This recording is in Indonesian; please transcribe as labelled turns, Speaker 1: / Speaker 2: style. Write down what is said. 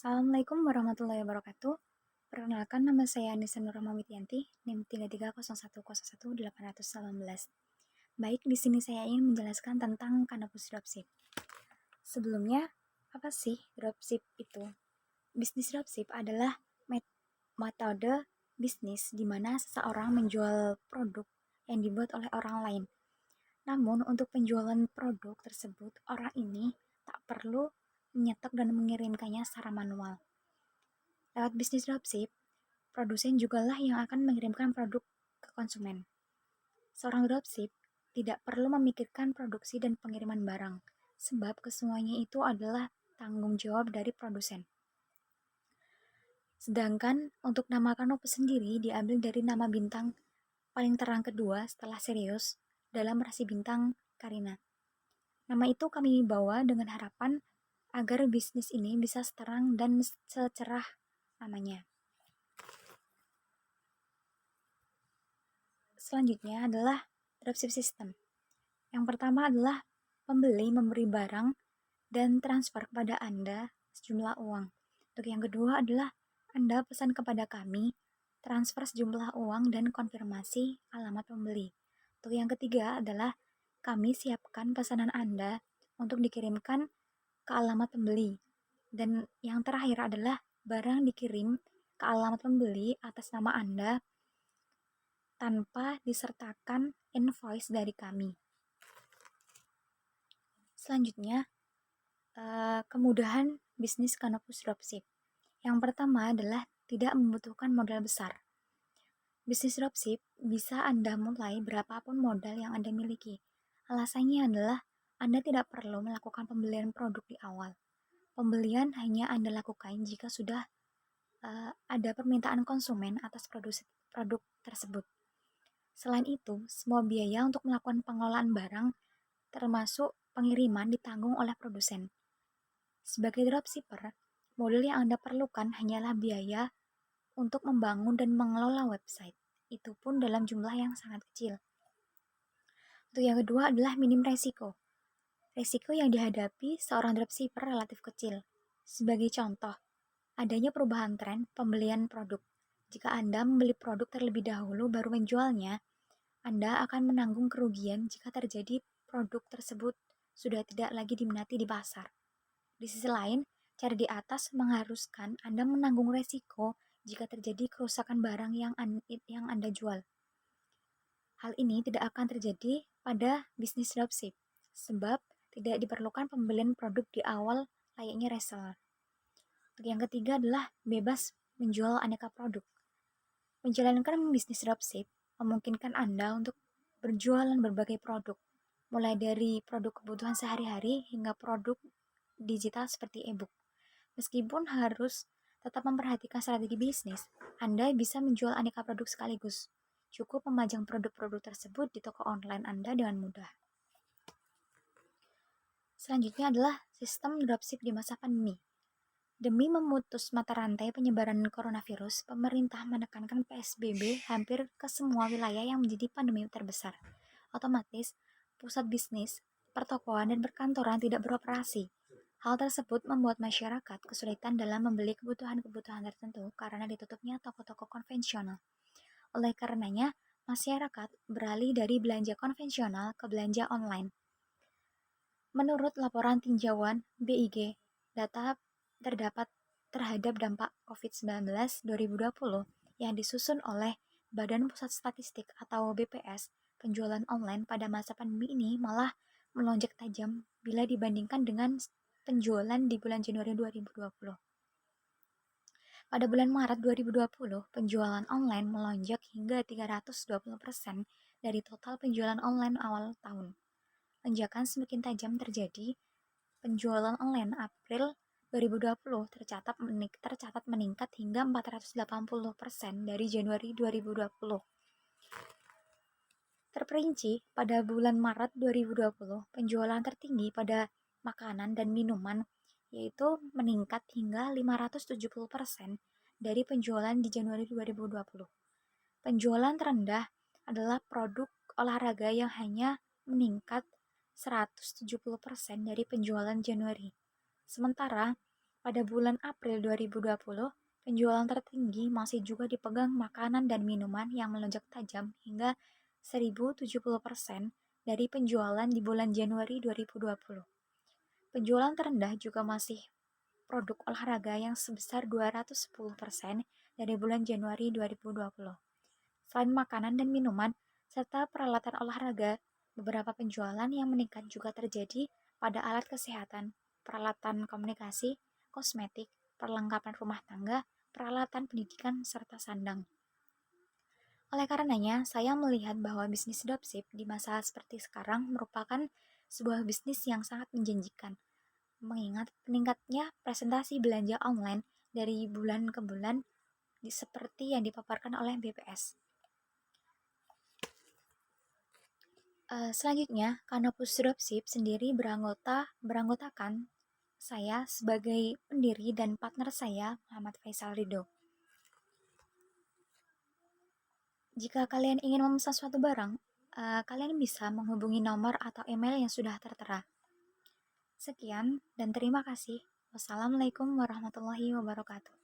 Speaker 1: Assalamualaikum warahmatullahi wabarakatuh. Perkenalkan nama saya Anissa Nurrahma Witianti, NIM 33011818. Baik, di sini saya ingin menjelaskan tentang Canopus Dropship. Sebelumnya, apa sih dropship itu? Bisnis dropship adalah metode bisnis di mana seseorang menjual produk yang dibuat oleh orang lain. Namun, untuk penjualan produk tersebut, orang ini tak perlu menyetok dan mengirimkannya secara manual. Lewat bisnis dropship, produsen jugalah yang akan mengirimkan produk ke konsumen. Seorang dropship tidak perlu memikirkan produksi dan pengiriman barang, sebab kesemuanya itu adalah tanggung jawab dari produsen. Sedangkan untuk nama Canopus sendiri diambil dari nama bintang paling terang kedua setelah Sirius dalam rasi bintang Carina. Nama itu kami bawa dengan harapan agar bisnis ini bisa seterang dan secerah namanya. Selanjutnya adalah dropship system. Yang pertama adalah pembeli memberi barang dan transfer kepada Anda sejumlah uang. Untuk yang kedua adalah Anda pesan kepada kami, transfer sejumlah uang dan konfirmasi alamat pembeli. Untuk yang ketiga adalah kami siapkan pesanan Anda untuk dikirimkan ke alamat pembeli. Dan yang terakhir adalah barang dikirim ke alamat pembeli atas nama Anda tanpa disertakan invoice dari kami. Selanjutnya, kemudahan bisnis Canopus Dropship. Yang pertama adalah tidak membutuhkan modal besar. Bisnis dropship bisa Anda mulai berapapun modal yang Anda miliki. Alasannya adalah Anda tidak perlu melakukan pembelian produk di awal. Pembelian hanya Anda lakukan jika sudah ada permintaan konsumen atas produk tersebut. Selain itu, semua biaya untuk melakukan pengelolaan barang, termasuk pengiriman, ditanggung oleh produsen. Sebagai dropshipper, modal yang Anda perlukan hanyalah biaya untuk membangun dan mengelola website. Itu pun dalam jumlah yang sangat kecil. Untuk yang kedua adalah minim resiko. Resiko yang dihadapi seorang dropshipper relatif kecil. Sebagai contoh, adanya perubahan tren pembelian produk. Jika Anda membeli produk terlebih dahulu baru menjualnya, Anda akan menanggung kerugian jika terjadi produk tersebut sudah tidak lagi diminati di pasar. Di sisi lain, cara di atas mengharuskan Anda menanggung resiko jika terjadi kerusakan barang yang Anda jual. Hal ini tidak akan terjadi pada bisnis dropship, sebab tidak diperlukan pembelian produk di awal layaknya reseller. Untuk yang ketiga adalah bebas menjual aneka produk. Menjalankan bisnis dropship memungkinkan Anda untuk berjualan berbagai produk, mulai dari produk kebutuhan sehari-hari hingga produk digital seperti e-book. Meskipun harus tetap memperhatikan strategi bisnis, Anda bisa menjual aneka produk sekaligus. Cukup memajang produk-produk tersebut di toko online Anda dengan mudah. Selanjutnya adalah sistem dropship di masa pandemi. Demi memutus mata rantai penyebaran coronavirus, pemerintah menekankan PSBB hampir ke semua wilayah yang menjadi pandemi terbesar. Otomatis, pusat bisnis, pertokoan, dan perkantoran tidak beroperasi. Hal tersebut membuat masyarakat kesulitan dalam membeli kebutuhan-kebutuhan tertentu karena ditutupnya toko-toko konvensional. Oleh karenanya, masyarakat beralih dari belanja konvensional ke belanja online. Menurut laporan tinjauan BIG, data terdapat terhadap dampak COVID-19 2020 yang disusun oleh Badan Pusat Statistik atau BPS, penjualan online pada masa pandemi ini malah melonjak tajam bila dibandingkan dengan penjualan di bulan Januari 2020. Pada bulan Maret 2020, penjualan online melonjak hingga 320% dari total penjualan online awal tahun. Lonjakan semakin tajam terjadi penjualan online April 2020 tercatat meningkat hingga 480% dari Januari 2020. Terperinci, pada bulan Maret 2020, penjualan tertinggi pada makanan dan minuman yaitu meningkat hingga 570% dari penjualan di Januari 2020. Penjualan terendah adalah produk olahraga yang hanya meningkat 170% dari penjualan Januari. Sementara Pada bulan April 2020, penjualan tertinggi masih juga dipegang makanan dan minuman yang melonjak tajam hingga 1070% dari penjualan di bulan Januari 2020. Penjualan terendah juga masih produk olahraga yang sebesar 210% dari bulan Januari 2020. Selain makanan dan minuman, serta peralatan olahraga, beberapa penjualan yang meningkat juga terjadi pada alat kesehatan, peralatan komunikasi, kosmetik, perlengkapan rumah tangga, peralatan pendidikan, serta sandang. Oleh karenanya, saya melihat bahwa bisnis dropship di masa seperti sekarang merupakan sebuah bisnis yang sangat menjanjikan, mengingat peningkatnya presentasi belanja online dari bulan ke bulan seperti yang dipaparkan oleh BPS. Selanjutnya, Canopus Dropship sendiri beranggotakan saya sebagai pendiri dan partner saya, Muhammad Faisal Ridho. Jika kalian ingin memesan suatu barang, kalian bisa menghubungi nomor atau email yang sudah tertera. Sekian dan terima kasih. Wassalamualaikum warahmatullahi wabarakatuh.